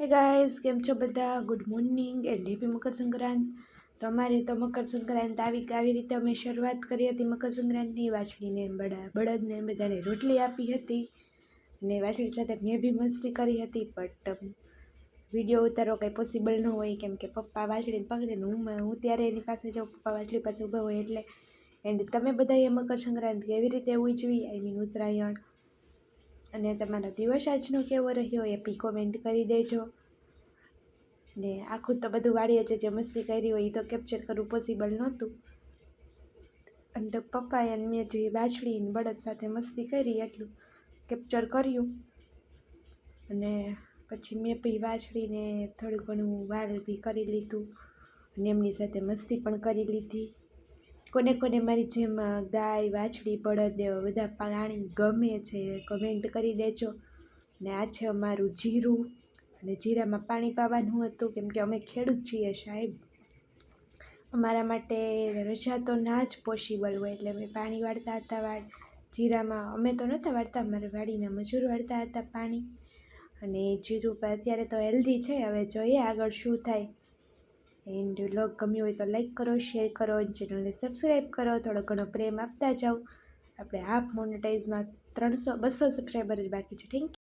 હે ગાઈસ, કેમ છો બધા? ગુડ મોર્નિંગ એન્ડ હેપી મકર સંક્રાંત. તો અમારી તો મકર સંક્રાંત આવી રીતે અમે શરૂઆત કરી હતી મકર સંક્રાંતની. વાછડીને બળદને બધાને રોટલી આપી હતી ને વાછડી સાથે મેં બી મસ્તી કરી હતી. બટ વિડીયો ઉતારવો કંઈ પોસિબલ ન હોય કેમ કે પપ્પા વાછડીને પકડે ને હું ત્યારે એની પાસે જાઉં, પપ્પા વાછડી પાસે ઊભા હોય એટલે. એન્ડ તમે બધાએ મકર સંક્રાંત કેવી રીતે ઉજવી, આઈ મીન ઉત્તરાયણ, અને તમારો દિવસ આજનો કેવો રહ્યો એ બી કોમેન્ટ કરી દેજો. ને આખું તો બધું વાડીએ જે મસ્તી કરી હોય એ તો કેપ્ચર કરવું પોસિબલ નહોતું. અને પપ્પાએ અને મેં જે વાછડી બળદ સાથે મસ્તી કરી એટલું કેપ્ચર કર્યું. અને પછી મેં બી વાછડીને થોડું ઘણું વાલ બી કરી લીધું અને એમની સાથે મસ્તી પણ કરી લીધી. કોને કોને મારી જેમ ગાય, વાછડી, બળદ એવા બધા પ્રાણી ગમે છે કમેન્ટ કરી દેજો. ને આ છે અમારું જીરું, અને જીરામાં પાણી પાવાનું હતું કેમ કે અમે ખેડૂત છીએ સાહેબ. અમારા માટે રજા તો ના જ પોસિબલ હોય એટલે અમે પાણી વાળતા હતા જીરામાં. અમે તો નહોતા વાળતા, અમારા વાડીના મજૂર વાળતા હતા પાણી. અને જીરું પર અત્યારે તો હેલ્ધી છે, હવે જોઈએ આગળ શું થાય. એન્ડ વ્લોગ ગમ્યો હોય તો લાઈક કરો, શેર કરો, ચેનલને સબસ્ક્રાઈબ કરો, થોડો ઘણો પ્રેમ આપતા જાઓ. આપણે હાફ મોનેટાઈઝમાં 200 સબસ્ક્રાઈબર જ બાકી છે. Thank you.